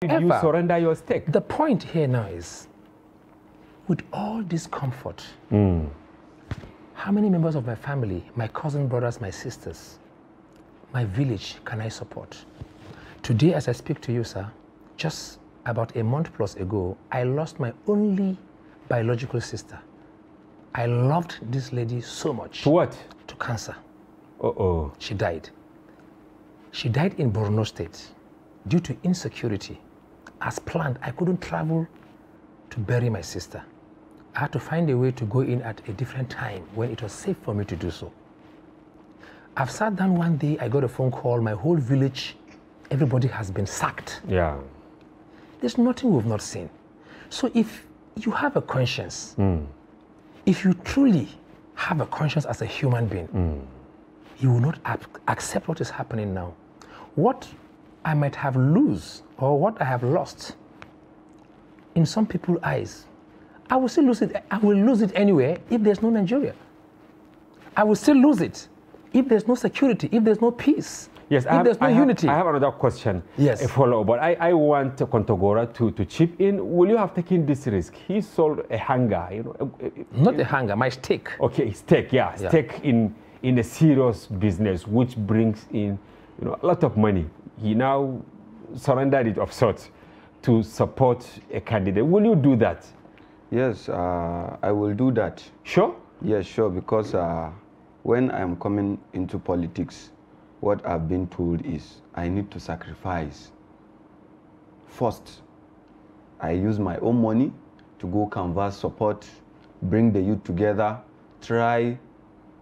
Did you surrender your stake? The point here now is, with all this comfort, how many members of my family, my cousin brothers, my sisters, my village can I support? Today, as I speak to you, sir, just about a month plus ago, I lost my only biological sister. I loved this lady so much. To what? To cancer. Uh-oh. She died. She died in Borno State due to insecurity. As planned, I couldn't travel to bury my sister. I had to find a way to go in at a different time when it was safe for me to do so. I've sat down one day, I got a phone call, my whole village, everybody has been sacked. Yeah. There's nothing we've not seen. So if you have a conscience, if you truly have a conscience as a human being, you will not accept what is happening now. What I might have lost or what I have lost in some people's eyes, I will still lose it. I will lose it anyway if there's no Nigeria. I will still lose it if there's no security, if there's no peace, yes, if there's no unity. I have another question, yes, a follow-up, but I want Kontagora to chip in. Will you have taken this risk? He sold a hangar, you know. Not a hangar, my stake. Okay, stake, yeah. Stake in a serious business, which brings in, you know, a lot of money. He now surrendered it of sorts to support a candidate. Will you do that? Yes, I will do that. Sure? Yes, sure, because when I'm coming into politics, what I've been told is I need to sacrifice. First, I use my own money to go canvass support, bring the youth together, try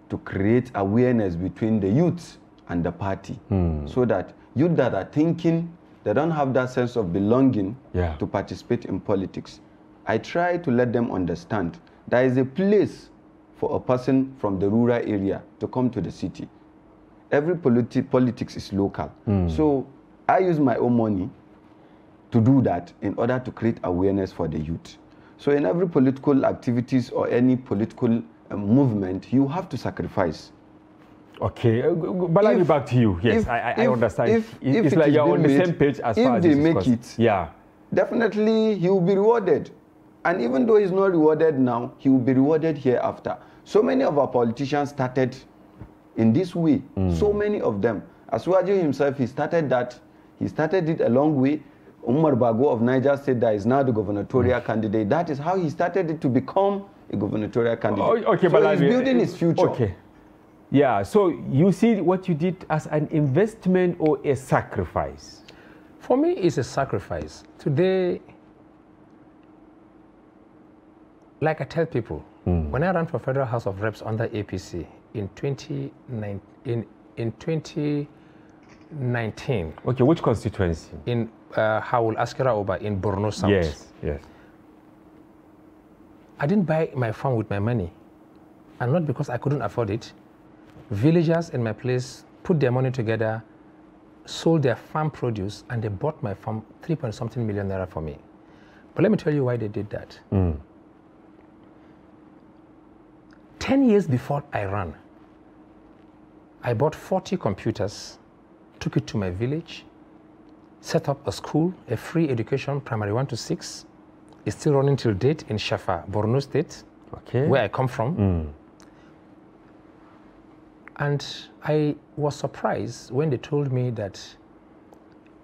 to create awareness between the youth and the party, so that youth that are thinking, they don't have that sense of belonging to participate in politics. I try to let them understand there is a place for a person from the rural area to come to the city. Every politics is local. So I use my own money to do that in order to create awareness for the youth. So in every political activities or any political movement, you have to sacrifice. Okay, Balaji, back to you. Yes, I understand. It's like you're on the same page as far as this is concerned. If they make it, definitely he will be rewarded. And even though he's not rewarded now, he will be rewarded hereafter. So many of our politicians started in this way. So many of them. Asuwaju himself, he started it a long way. Umar Bago of Niger State that is now the gubernatorial candidate. That is how he started it to become a gubernatorial candidate. Okay, so he's building his future. Okay. Yeah, so you see what you did as an investment or a sacrifice? For me, it's a sacrifice. Today, like I tell people, when I ran for Federal House of Reps under APC in 2019. Okay, which constituency? In Hawul Askira Oba in Borno South. Yes, yes. I didn't buy my farm with my money, and not because I couldn't afford it. Villagers in my place put their money together, sold their farm produce, and they bought my farm 3-point-something million naira for me. But let me tell you why they did that. 10 years before I ran, I bought 40 computers, took it to my village, set up a school, a free education, primary 1 to 6. It's still running till date in Shafa, Borno State, where I come from. And I was surprised when they told me that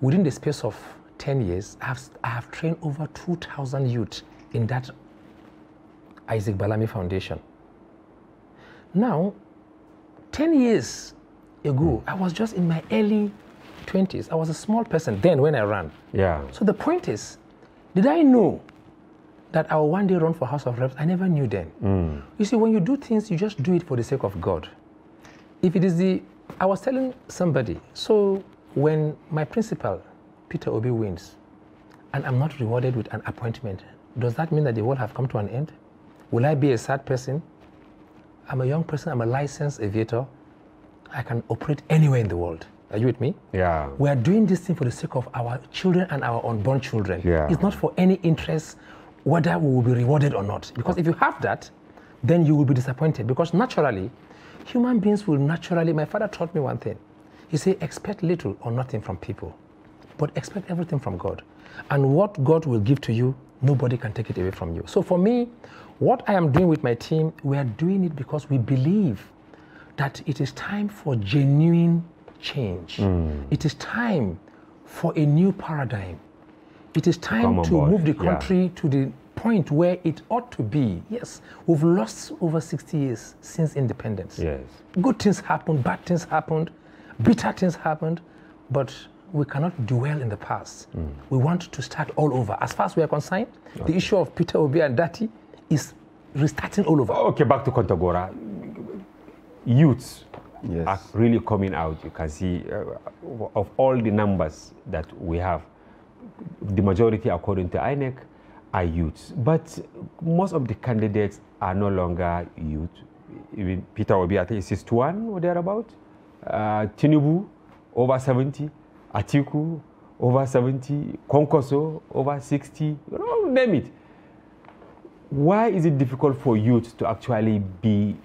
within the space of 10 years, I have trained over 2,000 youth in that Isaac Balami Foundation. Now, 10 years ago, I was just in my early 20s. I was a small person then when I ran. Yeah. So the point is, did I know that I will one day run for House of Reps? I never knew then. You see, when you do things, you just do it for the sake of God. If it is I was telling somebody, so when my principal, Peter Obi, wins, and I'm not rewarded with an appointment, does that mean that the world have come to an end? Will I be a sad person? I'm a young person, I'm a licensed aviator. I can operate anywhere in the world. Are you with me? Yeah. We are doing this thing for the sake of our children and our unborn children. Yeah. It's not for any interest whether we will be rewarded or not. Because if you have that, then you will be disappointed. Because naturally, human beings will naturally, my father taught me one thing. He said, expect little or nothing from people. but expect everything from God. And what God will give to you, nobody can take it away from you. So for me, what I am doing with my team, we are doing it because we believe that it is time for genuine change. It is time for a new paradigm. It is time to move the country to the point where it ought to be. Yes, we've lost over 60 years since independence. Yes. Good things happened, bad things happened, bitter things happened, but we cannot dwell in the past. We want to start all over. As far as we are concerned, the issue of Peter Obi and Datti is restarting all over. Okay, back to Kontagora. Youths are really coming out. You can see of all the numbers that we have, the majority, according to INEC, are youths. But most of the candidates are no longer youth. Even Peter Obi, I think, is 61 or thereabout. Tinubu, over 70. Atiku, over 70. Konkoso, over 60. Name it. Why is it difficult for youth to actually be,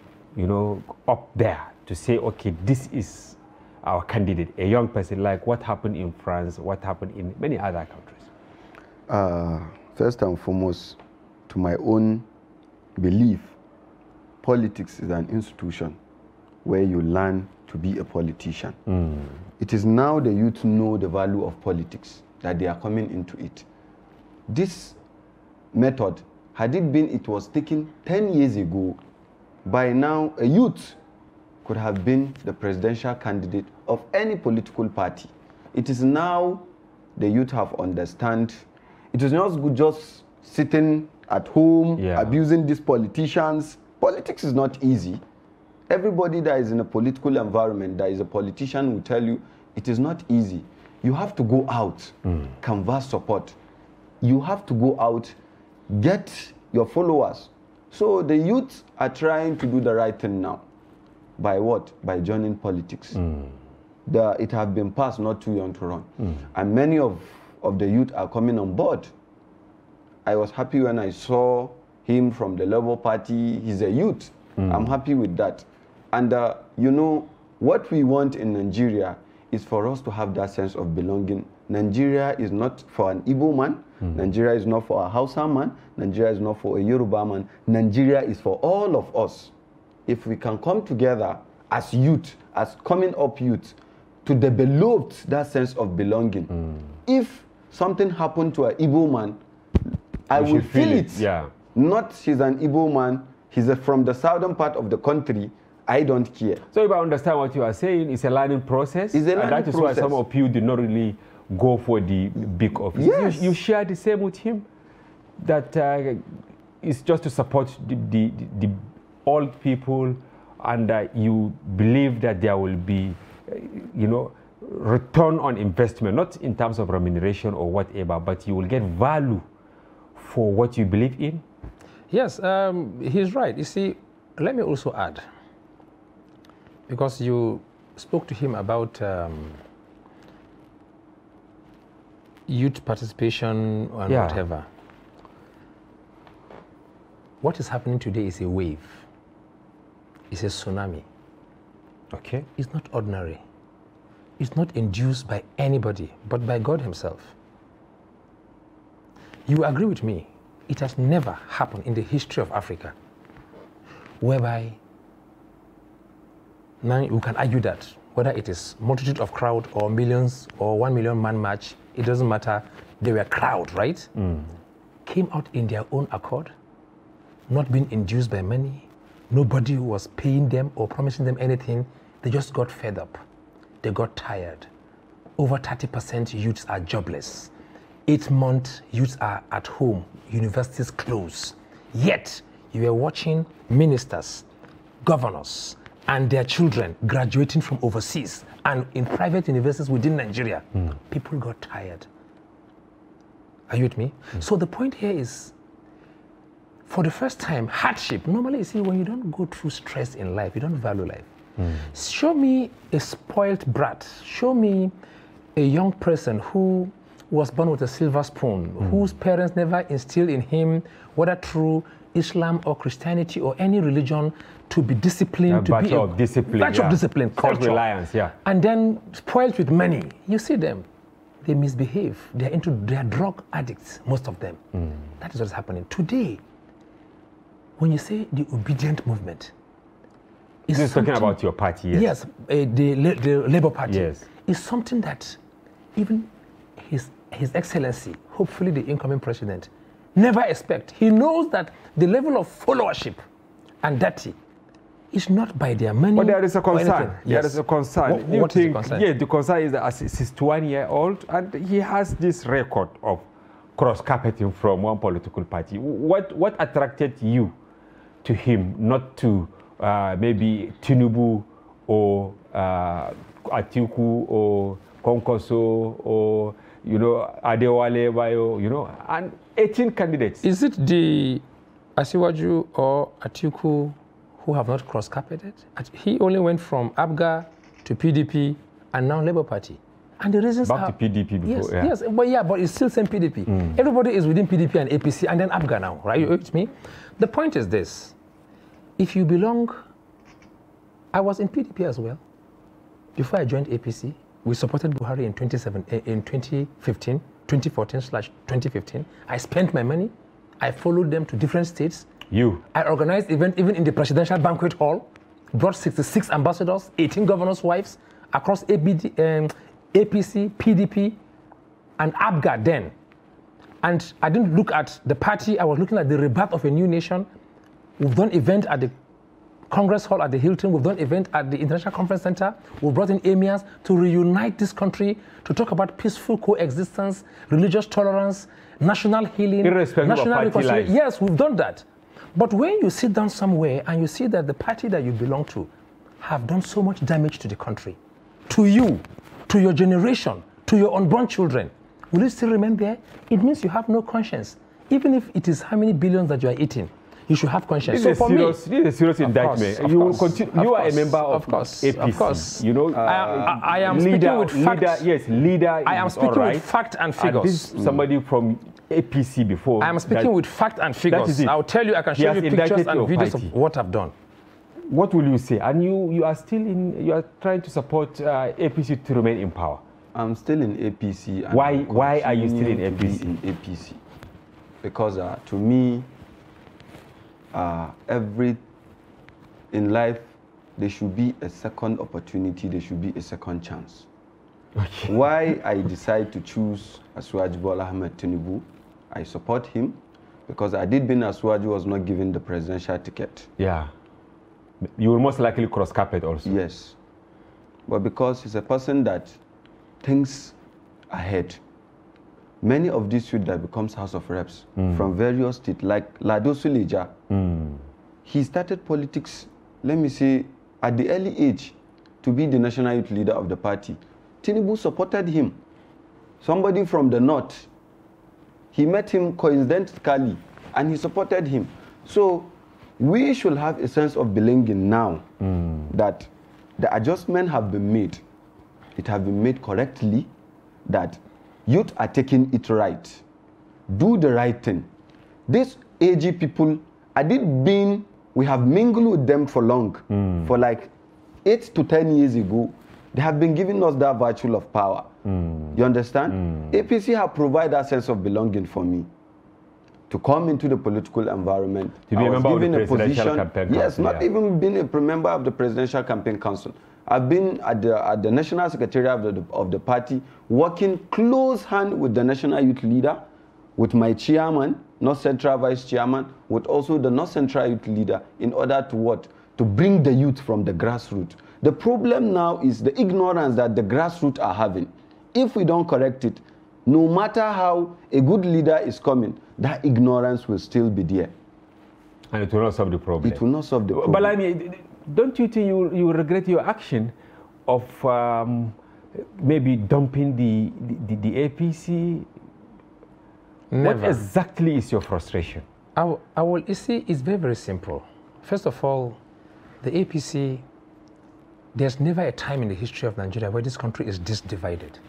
up there to say, okay, this is our candidate, a young person, like what happened in France, what happened in many other countries? First and foremost, to my own belief, politics is an institution where you learn to be a politician. It is now the youth know the value of politics, that they are coming into it. This method, had it was taken 10 years ago, by now a youth could have been the presidential candidate of any political party. It is now the youth have understand. It is not good just sitting at home, abusing these politicians. Politics is not easy. Everybody that is in a political environment, that is a politician, will tell you it is not easy. You have to go out, canvass support. You have to go out, get your followers. So the youth are trying to do the right thing now. By what? By joining politics. It has been passed, not too young to run. And many of the youth are coming on board. I was happy when I saw him from the Labour Party. He's a youth. I'm happy with that. And what we want in Nigeria is for us to have that sense of belonging. Nigeria is not for an Igbo man. Nigeria is not for a Hausa man. Nigeria is not for a Yoruba man. Nigeria is for all of us. If we can come together as youth, as coming up youth, to develop that sense of belonging. If something happened to an Igbo man, I will feel it. Yeah. Not he's an Igbo man, he's from the southern part of the country, I don't care. So if I understand what you are saying, it's a learning process. It's a learning and that is process. Why some of you did not really go for the big office. Yes. You share the same with him, that it's just to support the old people, and you believe that there will be, return on investment, not in terms of remuneration or whatever, but you will get value for what you believe in? Yes, he's right. You see, let me also add, because you spoke to him about youth participation and whatever. What is happening today is a wave. It's a tsunami. Okay. It's not ordinary. It's not induced by anybody, but by God himself. You agree with me, it has never happened in the history of Africa whereby, now you can argue that whether it is multitude of crowd or millions or 1 million man march, it doesn't matter, they were crowd, right? Came out in their own accord, not being induced by money. Nobody was paying them or promising them anything. They just got fed up. They got tired. Over 30% youths are jobless. 8 months, youths are at home. Universities close. Yet, you are watching ministers, governors, and their children graduating from overseas and in private universities within Nigeria. People got tired. Are you with me? So the point here is, for the first time, hardship. Normally, you see, when you don't go through stress in life, you don't value life. Show me a spoiled brat. Show me a young person who was born with a silver spoon, whose parents never instilled in him, whether through Islam or Christianity or any religion, to be disciplined, to be a discipline, batch of discipline, culture, self-reliance, and then spoiled with money. You see them, they misbehave. They are drug addicts, most of them. That is what's happening. Today, when you say the obedient movement, this is talking about your party, yes? Yes, the Labour Party. Yes. Is something that even His Excellency, hopefully the incoming president, never expect. He knows that the level of followership and dirty is not by their money. But there is a concern. Yes. There is a concern. What is the concern? Yeah, the concern is that as a 61-year-old, and he has this record of cross-carpeting from one political party. What attracted you to him, not to maybe Tinubu or Atiku or Konkoso or Adewale Bayo, and 18 candidates? Is it the Asiwaju or Atiku who have not cross-carpeted? He only went from ABGA to PDP and now Labour Party. And the reasons are... Back to PDP before, yes, but it's still same PDP. Everybody is within PDP and APC and then ABGA now, right? You with me? The point is this. If you belong... I was in PDP as well. Before I joined APC, we supported Buhari in 2014/2015. I spent my money. I followed them to different states. I organized events even in the presidential banquet hall, brought 66 ambassadors, 18 governors' wives across APC, PDP, and ABGA then. And I didn't look at the party, I was looking at the rebirth of a new nation. We've done events at the Congress Hall at the Hilton. We've done event at the International Conference Center. We've brought in emirs to reunite this country, to talk about peaceful coexistence, religious tolerance, national healing, national reconciliation. Yes, we've done that. But when you sit down somewhere and you see that the party that you belong to have done so much damage to the country, to you, to your generation, to your unborn children, will you still remain there? It means you have no conscience. Even if it is how many billions that you are eating, you should have conscience. This is a serious indictment. You will continue. You are a member of APC. Of course. I am speaking with facts. Leader. I am speaking with fact and figures. And this is somebody from APC before. I am speaking with fact and figures. I'll tell you. I can show you pictures and videos of what I've done. What will you say? And you are still in. You are trying to support APC to remain in power. I'm still in APC. And why are you still in APC? In APC, because to me. In life, there should be a second opportunity, there should be a second chance. Okay. Why I decide to choose Asiwaju Bola Ahmed Tinubu, I support him because Adibin Asiwaju was not given the presidential ticket. Yeah. You will most likely cross-carpet also. Yes. But because he's a person that thinks ahead. Many of these youth that becomes House of Reps from various states, like Lado Suleja, he started politics, let me say, at the early age to be the national youth leader of the party. Tinubu supported him. Somebody from the north, he met him coincidentally, and he supported him. So we should have a sense of belonging now that the adjustments have been made. It has been made correctly, that youth are taking it right. Do the right thing. These AG people, we have mingled with them for long. For like 8 to 10 years ago, they have been giving us that virtue of power. You understand? APC have provided that sense of belonging for me. To come into the political environment. To be a member of the Presidential Campaign Council. Yes, not even being a member of the Presidential Campaign Council. I've been at the National Secretariat of the party, working close hand with the National Youth Leader, with my chairman, North Central Vice Chairman, with also the North Central Youth Leader, in order to what? To bring the youth from the grassroots. The problem now is the ignorance that the grassroots are having. If we don't correct it, no matter how a good leader is coming, that ignorance will still be there. And it will not solve the problem. It will not solve the problem. But I mean, don't you think you regret your action of maybe dumping the APC? Never. What exactly is your frustration? You see, it's very, very simple. First of all, the APC, there's never a time in the history of Nigeria where this country is this divided.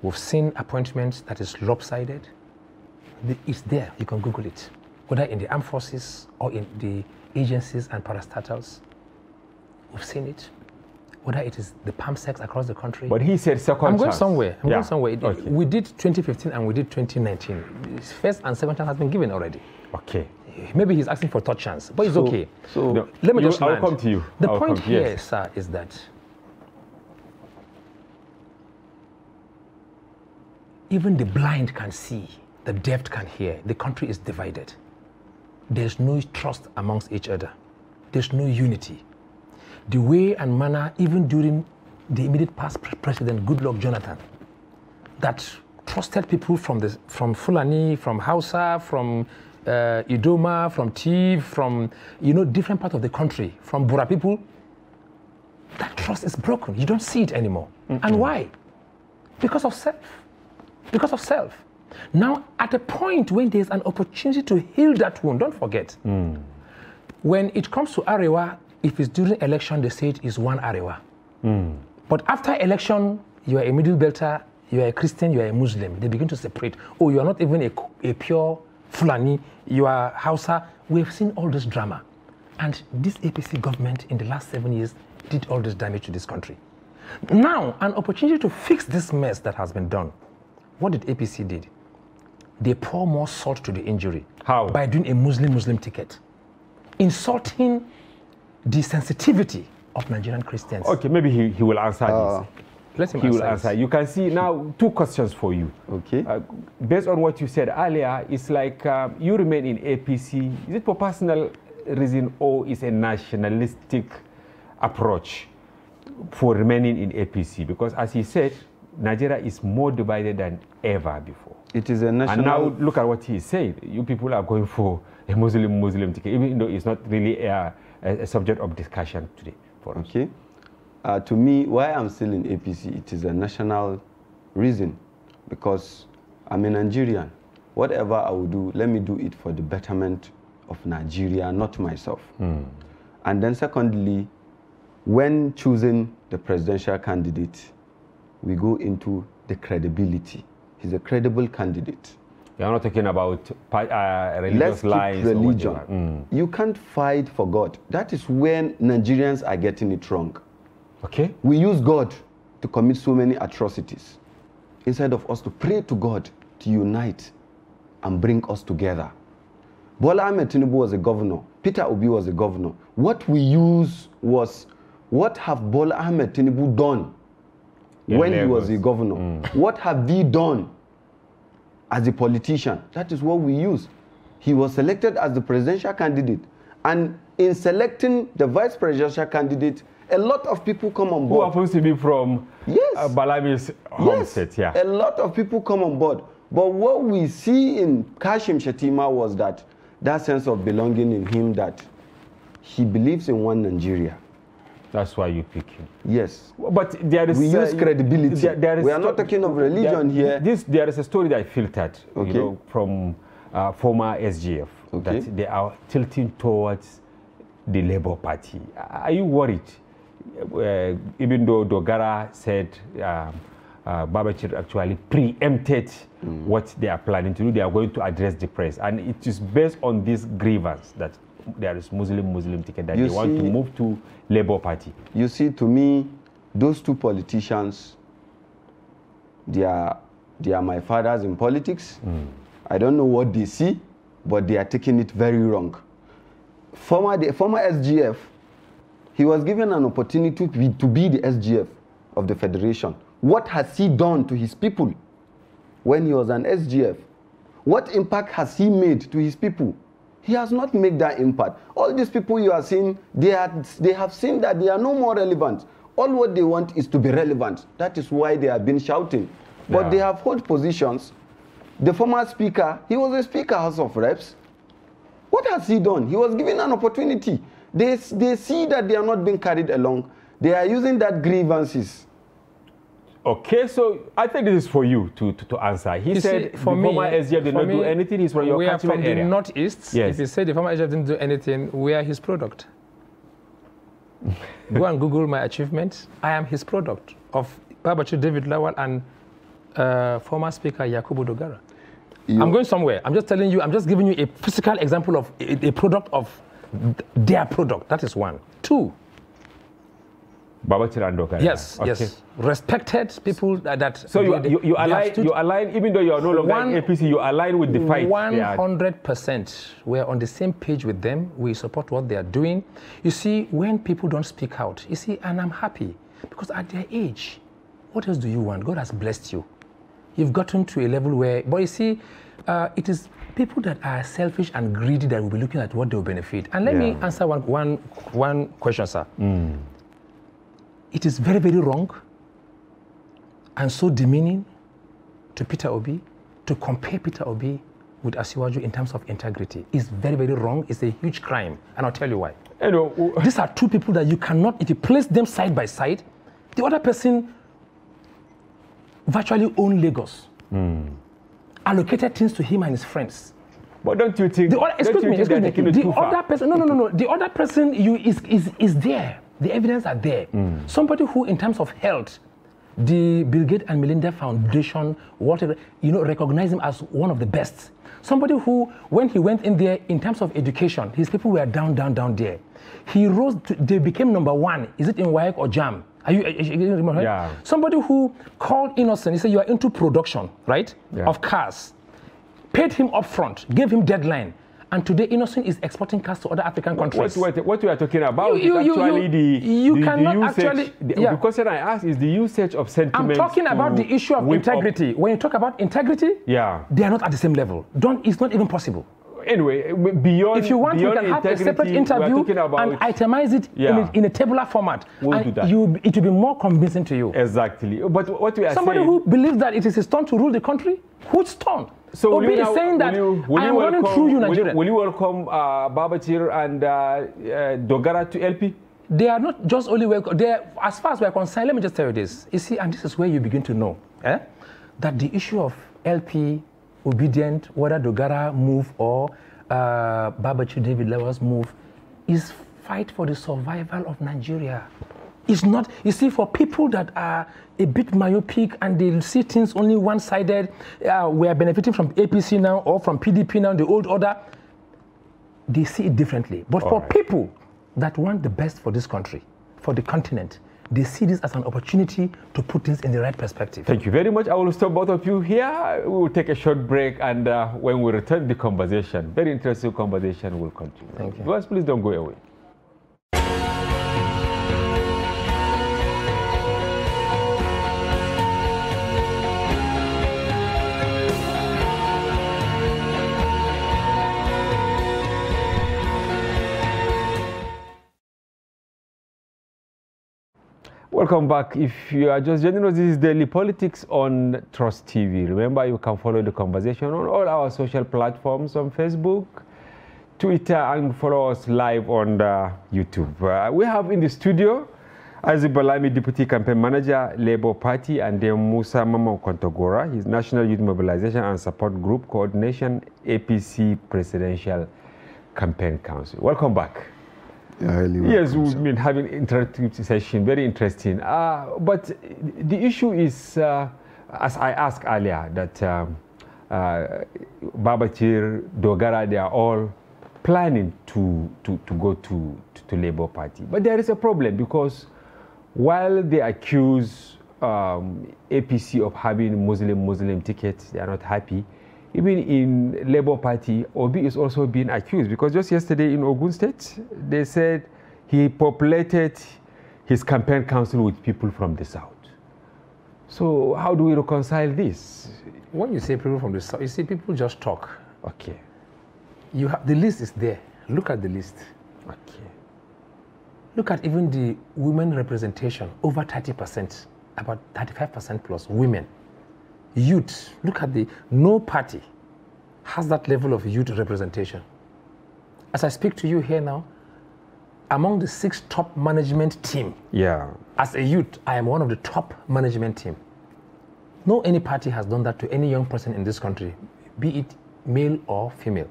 We've seen appointments that is lopsided. It's there, you can Google it. Whether in the armed forces or in the agencies and parastatals. We've seen it. whether it is the PAMSECs across the country. But he said second I'm chance. going somewhere. I'm going somewhere. Okay. We did 2015 and we did 2019. First and second chance has been given already. Okay. Maybe he's asking for third chance, but it's okay. So No, Let me just I'll land. come to you. The I'll point come- here, yes. sir, is that even the blind can see, the deaf can hear. The country is divided. There's no trust amongst each other. There's no unity. The way and manner, even during the immediate past president, Goodluck Jonathan, that trusted people from Fulani, from Hausa, from Idoma, from Tiv, from different parts of the country, from Bura people, that trust is broken. You don't see it anymore. And why? Because of self. Because of self. Now, at a point when there's an opportunity to heal that wound, don't forget, when it comes to Arewa, if it's during election, they say it is one Arewa. But after election, you are a middle belter, you are a Christian, you are a Muslim. They begin to separate. Oh, you are not even a pure Fulani, you are Hausa. We've seen all this drama. And this APC government in the last 7 years did all this damage to this country. Now, an opportunity to fix this mess that has been done. What did APC did? They pour more salt to the injury. How? By doing a Muslim ticket. Insulting the sensitivity of Nigerian Christians. Okay, maybe he will answer this. Let him He will answer. answer. You can see now 2 questions for you. Okay. Based on what you said earlier, it's like you remain in APC. Is it for personal reason or is a nationalistic approach for remaining in APC? Because as he said, Nigeria is more divided than ever before. It is a national... And now look at what he said. You people are going for a Muslim ticket, even though it's not really a subject of discussion today for us. Okay. To me, why I'm still in APC, it is a national reason, because I'm a Nigerian. Whatever I will do, let me do it for the betterment of Nigeria, not myself. And then secondly, when choosing the presidential candidate, we go into the credibility. He's a credible candidate. You're not talking about religious Let's keep lines or religion. whatever. You can't fight for God. That is when Nigerians are getting it wrong. Okay. We use God to commit so many atrocities instead of us to pray to God to unite and bring us together. Bola Ahmed Tinubu was a governor. Peter Obi was a governor. What we use was, what have Bola Ahmed Tinubu done when he was a governor? What have he done as a politician? That is what we use. He was selected as the presidential candidate. And in selecting the vice presidential candidate, a lot of people come on board. Who happens to be from Balami's homestead, yeah. A lot of people come on board. But what we see in Kashim Shettima was that sense of belonging in him, that he believes in one Nigeria. That's why you pick him. Yes. But there is... We use credibility. We are not talking of religion here. There is a story that I filtered, from former SGF, Okay. that they are tilting towards the Labour Party. Are you worried? Even though Dogara said Babachir actually preempted what they are planning to do, they are going to address the press. And it is based on this grievance that there is Muslim ticket that they want to move to Labour Party. You see, to me, those two politicians, they are my fathers in politics. I don't know what they see, but they are taking it very wrong. The former SGF, he was given an opportunity to be the SGF of the Federation. What has he done to his people when he was an SGF? What impact has he made to his people? He has not made that impact. All these people you are seeing, they have seen that they are no more relevant. All what they want is to be relevant. That is why they have been shouting. But they have held positions. The former speaker, he was a speaker, House of Reps. What has he done? He was given an opportunity. They see that they are not being carried along. They are using that grievances. Okay, so I think this is for you to answer. He said the former SGF did not do anything. He's from your catchment area. We are from the Northeast. Yes. If he said the former SGF didn't do anything, we are his product. Go and Google my achievements. I am his product of Babachir David Lawal and former Speaker Yakubu Dogara. I'm going somewhere. I'm just telling you, I'm just giving you a physical example of a product of their product. That is one. Two, Babachir and Dogara. Yes, yes. Respected people that... So you align, even though you are no longer in APC, you align with the fight. 100%. We're on the same page with them. We support what they are doing. You see, when people don't speak out, you see, and I'm happy, because at their age, what else do you want? God has blessed you. You've gotten to a level where, but you see, it is people that are selfish and greedy that will be looking at what they will benefit. And let me answer one question, sir. It is very, very wrong and so demeaning to Peter Obi to compare Peter Obi with Asiwaju in terms of integrity. It's very, very wrong. It's a huge crime. And I'll tell you why. These are two people that you cannot, if you place them side by side, the other person virtually owned Lagos, allocated things to him and his friends. But don't you think? Excuse me. The other person, no. The other person is there. The evidence are there. Somebody who, in terms of health, the Bill Gates and Melinda Foundation, whatever, recognize him as one of the best. Somebody who, when he went in there, in terms of education, his people were down there. He rose, they became #1. Is it in WAEC or JAM? Are you remember? Yeah. Somebody who called Innocent, he said, you are into production, right? Yeah. Of cars. Paid him up front, gave him deadline. And today, Innocent is exporting cars to other African countries. What we are talking about is actually the usage. The question I asked is the usage of sentiments. I'm talking about the issue of integrity. When you talk about integrity, they are not at the same level. It's not even possible. Anyway, beyond if you want, you can have a separate interview and itemize it in a tabular format. We'll do that. It will be more convincing to you. Exactly. But what we are somebody who believes that it is his turn to rule the country, whose turn? So Obi is saying that I am running through you, Nigeria. Will you welcome Babachir and Dogara to LP? They are not just only welcome. They are, as far as we are concerned, let me just tell you this. You see, and this is where you begin to know that the issue of LP obedient, whether Dogara move or Babachir David Lawal's move, is fight for the survival of Nigeria. It's not, you see, for people that are a bit myopic and they see things only one-sided, we are benefiting from APC now or from PDP now, the old order, they see it differently. But for people that want the best for this country, for the continent, they see this as an opportunity to put things in the right perspective. Thank you very much. I will stop both of you here. We will take a short break, and when we return, the conversation, very interesting conversation, will continue. Thank you. Guys, please don't go away. Welcome back. If you are just joining us, this is Daily Politics on Trust TV. Remember, you can follow the conversation on all our social platforms on Facebook, Twitter, and follow us live on YouTube. We have in the studio Isaac Balami, Deputy Campaign Manager, Labour Party, and then Musa Mama Kontagora, his National Youth Mobilization and Support Group Coordination, APC Presidential Campaign Council. Welcome back. Yes, we've been having interactive session, very interesting. But the issue is, as I asked earlier, that Babachir, Dogara, they are all planning to go to Labour Party. But there is a problem, because while they accuse APC of having Muslim tickets, they are not happy. Even in Labour Party, Obi is also being accused, because just yesterday in Ogun State, they said he populated his campaign council with people from the South. So how do we reconcile this? When you say people from the South, you see, people just talk. Okay. You have, the list is there. Look at the list. Okay. Look at even the women representation, over 30%, about 35% plus women. Youth, look at no party has that level of youth representation. As I speak to you here now, among the 6 top management team, as a youth, I am one of the top management team. No any party has done that to any young person in this country, be it male or female.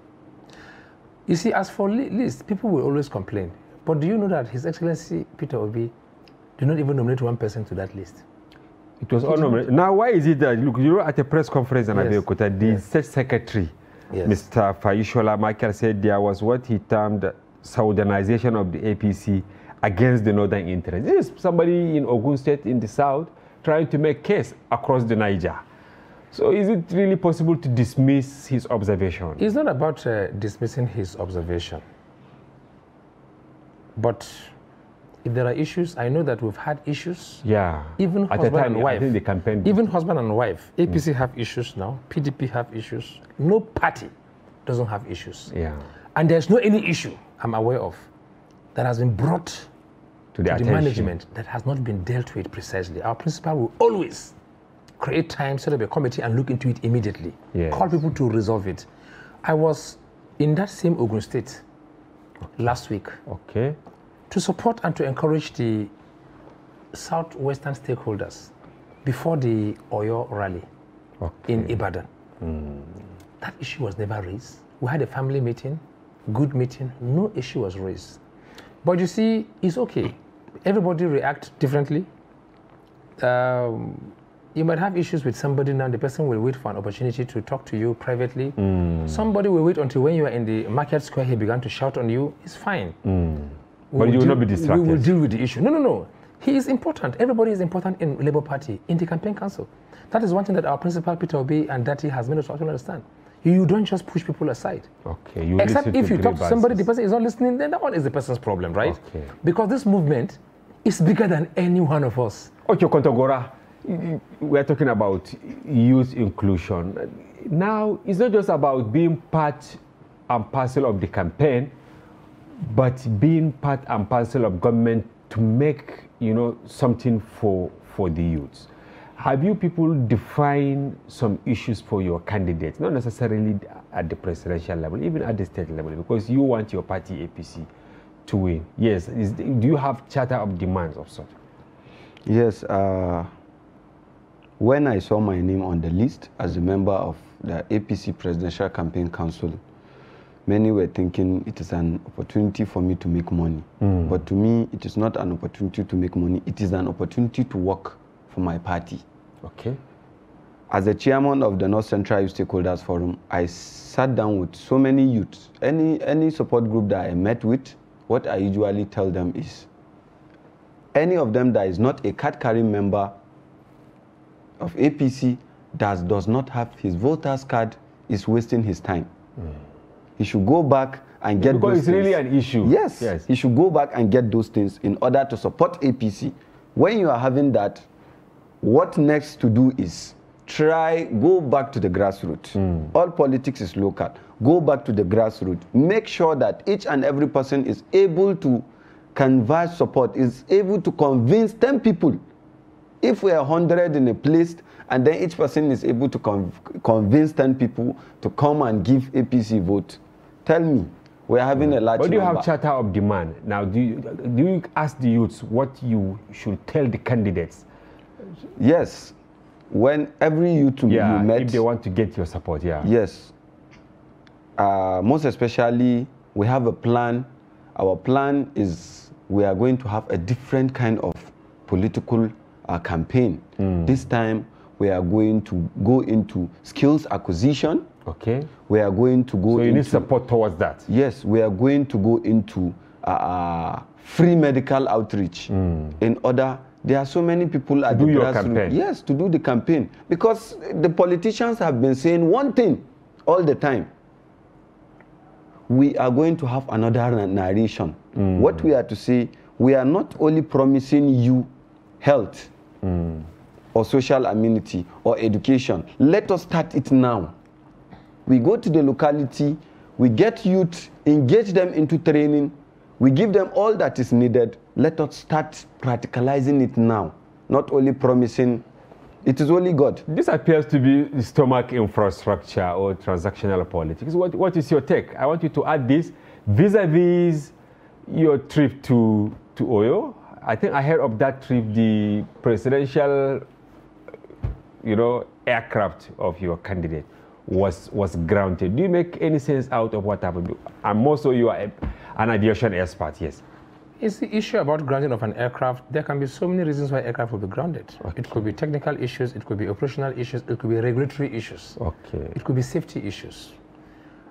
You see, as for list, people will always complain. But do you know that His Excellency Peter Obi did not even nominate one person to that list? It was all nominated. Now, why is it that, look, you know, at a press conference in Abeokuta, the State Secretary, Mr. Faishola Michael, said there was what he termed Southernization of the APC against the northern interest. This is somebody in Ogun State in the south trying to make case across the Niger. So is it really possible to dismiss his observation? It's not about dismissing his observation. But if there are issues, I know that we've had issues. Yeah. Even at husband the time, and wife. I think the campaign. Even husband and wife. APC have issues now. PDP have issues. No party doesn't have issues. Yeah. And there's no any issue I'm aware of that has been brought to the management that has not been dealt with precisely. Our principal will always create time, set up a committee and look into it immediately. Yes. Call people to resolve it. I was in that same Ogun State last week. Okay. To support and to encourage the southwestern stakeholders before the Oyo rally in Ibadan. That issue was never raised. We had a family meeting, good meeting, no issue was raised. But you see, it's okay. Everybody reacts differently. You might have issues with somebody now, the person will wait for an opportunity to talk to you privately. Somebody will wait until when you are in the market square, he began to shout on you, it's fine. But you will not be distracted. We will deal with the issue. No. He is important. Everybody is important in Labour Party, in the campaign council. That is one thing that our principal, Peter Obi, and Dati has made us also understand. You don't just push people aside. Okay. You except if you talk to somebody, the person is not listening, then that one is the person's problem, right? Okay. Because this movement is bigger than any one of us. Okay, Kontagora, we are talking about youth inclusion. Now, it's not just about being part and parcel of the campaign, but being part and parcel of government to make, something for the youths. Have you people defined some issues for your candidates, not necessarily at the presidential level, even at the state level, because you want your party APC to win? Yes. Do you have charter of demands of such? Yes. When I saw my name on the list as a member of the APC Presidential Campaign Council, many were thinking it is an opportunity for me to make money. But to me, it is not an opportunity to make money. It is an opportunity to work for my party. Okay. As the chairman of the North Central Youth Stakeholders Forum, I sat down with so many youths. Any support group that I met with, what I usually tell them is, any of them that is not a card-carrying member of APC that does not have his voter's card is wasting his time. He should go back and get because those it's things. really an issue. Yes, he should go back and get those things in order to support APC. When you are having that, what next to do is go back to the grassroots. All politics is local. Go back to the grassroots. Make sure that each and every person is able to canvass support, is able to convince 10 people. If we are 100 in a place, and then each person is able to convince 10 people to come and give APC vote, tell me, we are having a large But do you number. have charter of demand? Now, do you ask the youths what you should tell the candidates? Yes. When every youth you met, if they want to get your support, Yes. Most especially, we have a plan. Our plan is we are going to have a different kind of political campaign. This time, we are going to go into skills acquisition. Okay. We are going to go into... So you need support towards that? Yes, we are going to go into free medical outreach in order... There are so many people at the grassroots. Yes, to do the campaign. Because the politicians have been saying one thing all the time. We are going to have another narration. What we are to say, we are not only promising you health or social amenity or education. Let us start it now. We go to the locality, we get youth, engage them into training, we give them all that is needed. Let us start practicalizing it now, not only promising. It is only God. This appears to be stomach infrastructure or transactional politics. What is your take? I want you to add this vis-a-vis your trip to Oyo. I think I heard of that trip, the presidential, aircraft of your candidate was grounded. Do you make any sense out of what happened? And more so, you are an aviation expert, yes. It's the issue about grounding of an aircraft. There can be so many reasons why aircraft will be grounded. Okay. It could be technical issues, it could be operational issues, it could be regulatory issues. Okay. It could be safety issues.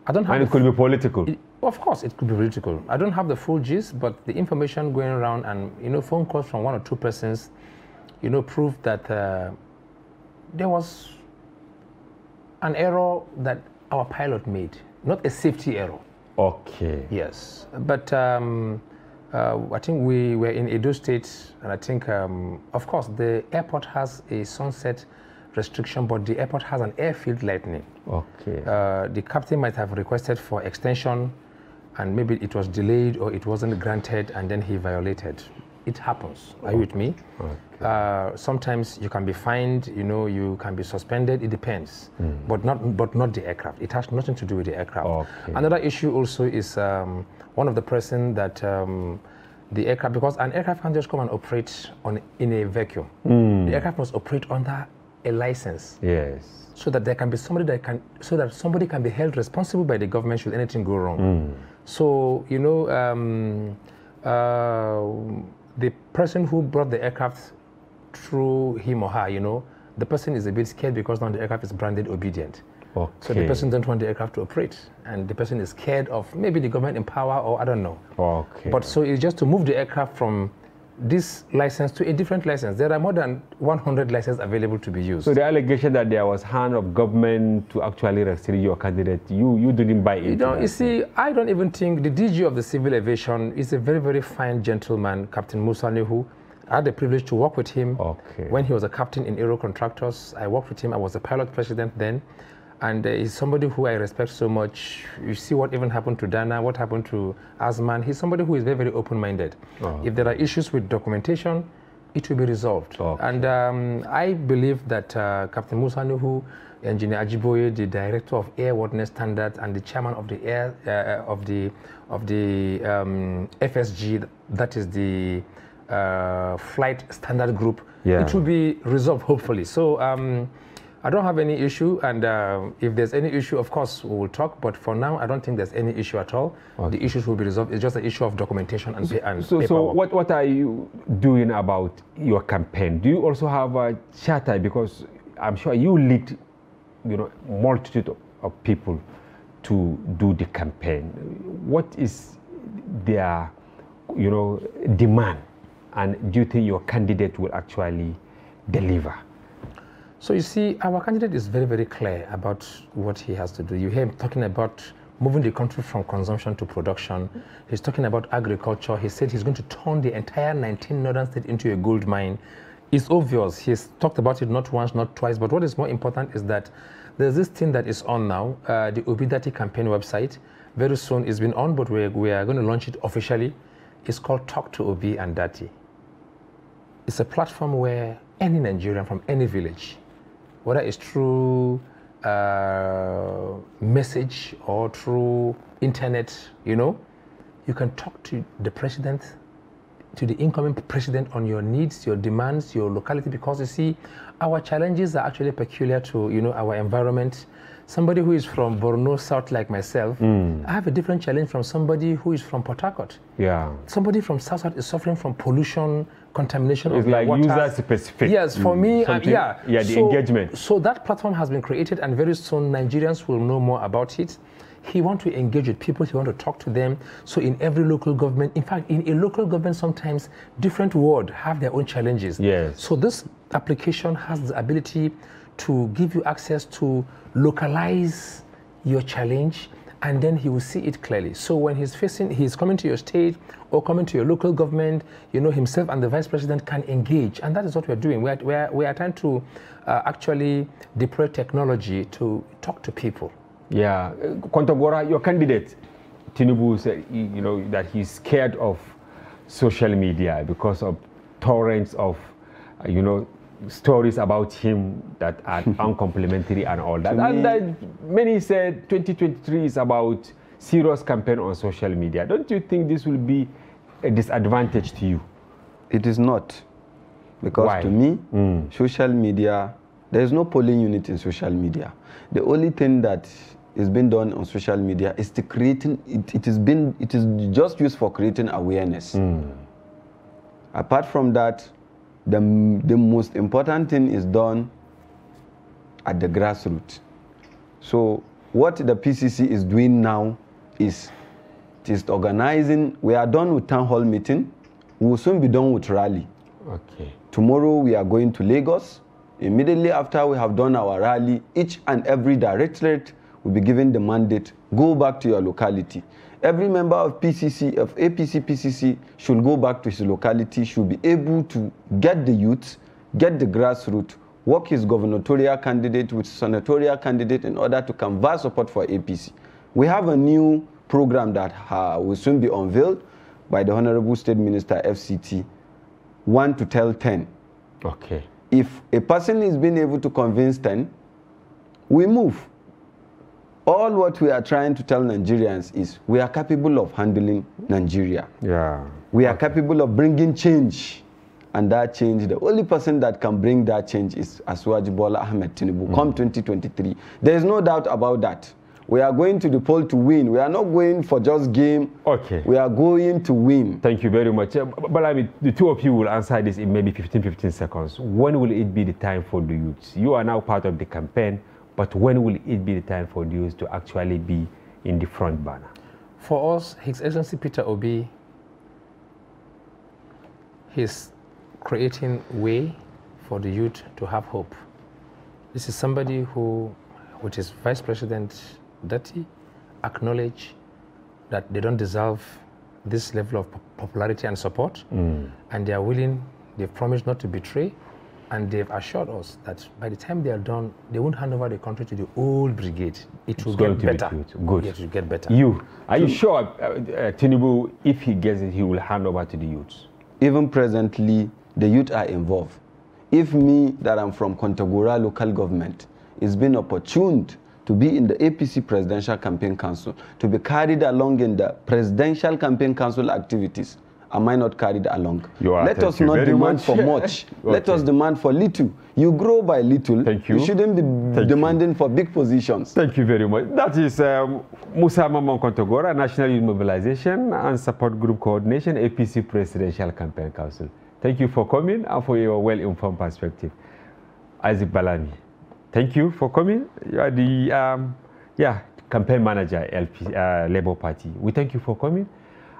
I don't have. And it could be political. Of course, it could be political. I don't have the full gist, but the information going around and phone calls from 1 or 2 persons, proved that there was an error that our pilot made, not a safety error. Okay. Yes, but I think we were in Edo State, and I think, of course, the airport has a sunset restriction, but the airport has an airfield lightning. Okay. The captain might have requested for extension, and maybe it was delayed or it wasn't granted, and then he violated. It happens. Are you with me? Okay. Sometimes you can be fined, you can be suspended. It depends, but not the aircraft. It has nothing to do with the aircraft. Okay. Another issue also is one of the person that the aircraft, because an aircraft can't just come and operate in a vacuum. The aircraft must operate under a license. Yes. So that there can be somebody somebody can be held responsible by the government should anything go wrong. So the person who brought the aircraft through him or her, the person is a bit scared because now the aircraft is branded obedient. Okay. So the person doesn't want the aircraft to operate, and the person is scared of maybe the government in power, or I don't know. Okay. But so it's just to move the aircraft from this license to a different license. There are more than 100 licenses available to be used. So the allegation that there was hand of government to actually restrict your candidate, you didn't buy it? You see, I don't even think the DG of the Civil Aviation is a very, very fine gentleman, Captain Musa Nehu. I had the privilege to work with him when he was a captain in Aero Contractors. I worked with him. I was the pilot president then. And he's somebody who I respect so much. You see what even happened to Dana, what happened to Azman. He's somebody who is very, very open-minded. If there are issues with documentation, it will be resolved. And I believe that Captain Musa Nuhu, Engineer Ajiboye, the Director of Airworthiness Standards and the Chairman of the FSG, that is the Flight Standard Group, it will be resolved hopefully. So. I don't have any issue, and if there's any issue, of course, we will talk, but for now, I don't think there's any issue at all. The issues will be resolved. It's just an issue of documentation and paperwork. So what are you doing about your campaign? Do you also have a charter? Because I'm sure you lead, multitude of people to do the campaign. What is their, demand? And do you think your candidate will actually deliver? So you see, our candidate is very, very clear about what he has to do. You hear him talking about moving the country from consumption to production. He's talking about agriculture. He said he's going to turn the entire 19 northern states into a gold mine. It's obvious. He's talked about it not once, not twice. But what is more important is that there's this thing that is on now, the Obi Dati campaign website. Very soon it's been on, but we are going to launch it officially. It's called Talk to Obi and Dati. It's a platform where any Nigerian from any village, whether it's through message or through internet, you can talk to the president, to the incoming president on your needs, your demands, your locality, because you see, our challenges are actually peculiar to, our environment. Somebody who is from Borno South like myself, I have a different challenge from somebody who is from Port Harcourt. Yeah. Somebody from South is suffering from pollution, contamination of their water. It's like user-specific. Yes, for me, the engagement. So that platform has been created, and very soon Nigerians will know more about it. He wants to engage with people, he wants to talk to them. So in every local government, in fact, in a local government, sometimes different wards have their own challenges. Yes. So this application has the ability to give you access to localize your challenge, and then he will see it clearly. So when he's coming to your state or coming to your local government, himself and the vice president can engage, and that is what we're doing. We are trying to actually deploy technology to talk to people. Yeah, Kontagora, your candidate, Tinubu said, that he's scared of social media because of torrents of, stories about him that are uncomplimentary and all that. And many said 2023 is about serious campaign on social media. Don't you think this will be a disadvantage to you? It is not. Because to me, social media, there is no polling unit in social media. The only thing that is being done on social media is to creating, it is just used for creating awareness. Apart from that, the most important thing is done at the grassroots. So what the PCC is doing now is just organizing. We are done with town hall meeting. We will soon be done with rally. Okay. Tomorrow we are going to Lagos. Immediately after we have done our rally, each and every directorate will be given the mandate, go back to your locality. Every member of PCC, of APC PCC, should go back to his locality, should be able to get the youth, get the grassroots, work his gubernatorial candidate with senatorial candidate in order to canvass support for APC. We have a new program that will soon be unveiled by the Honorable State Minister, FCT, 1 to tell 10. Okay. If a person is being able to convince 10, we move. All what we are trying to tell Nigerians is we are capable of handling Nigeria. Yeah. We are capable of bringing change. And that change, the only person that can bring that change is Asuwaji Bola Ahmed Tinubu, come 2023. There is no doubt about that. We are going to the poll to win. We are not going for just game. Okay. We are going to win. Thank you very much. But I mean, the two of you will answer this in maybe 15 seconds. When will it be the time for the youths? You are now part of the campaign, but when will it be the time for the youths to actually be in the front banner? For us, His Excellency Peter Obi, he's creating way for the youth to have hope. This is somebody who, with his Vice President Datti, acknowledge that they don't deserve this level of popularity and support, and they are willing, they've promised not to betray, and they've assured us that by the time they are done, they won't hand over the country to the old brigade. It will get better. Good. It will get better. Are you sure Tinubu, if he gets it, he will hand over to the youths? Even presently, the youth are involved. If me, that I'm from Kontagora local government, is being opportuned to be in the APC Presidential Campaign Council, to be carried along in the Presidential Campaign Council activities, am I not carried along? Let us not demand for much. Okay. Let us demand for little. You grow by little. Thank you. You shouldn't be demanding for big positions. Thank you very much. That is Musa Mamman Kontagora, National Youth Mobilization and Support Group Coordination, APC Presidential Campaign Council. Thank you for coming and for your well-informed perspective. Isaac Balami, thank you for coming. You are the campaign manager, Labour Party. We thank you for coming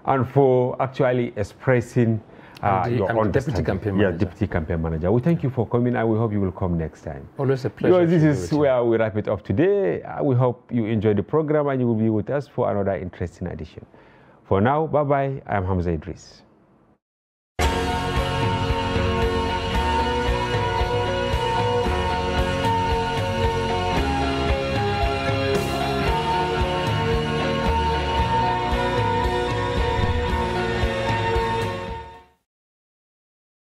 and for actually expressing your understanding. Deputy campaign manager. Yeah, deputy campaign manager. We thank you for coming and we hope you will come next time. Always a pleasure. This is where we wrap it up today. We hope you enjoyed the program and you will be with us for another interesting edition. For now, bye-bye. I'm Hamza Idris.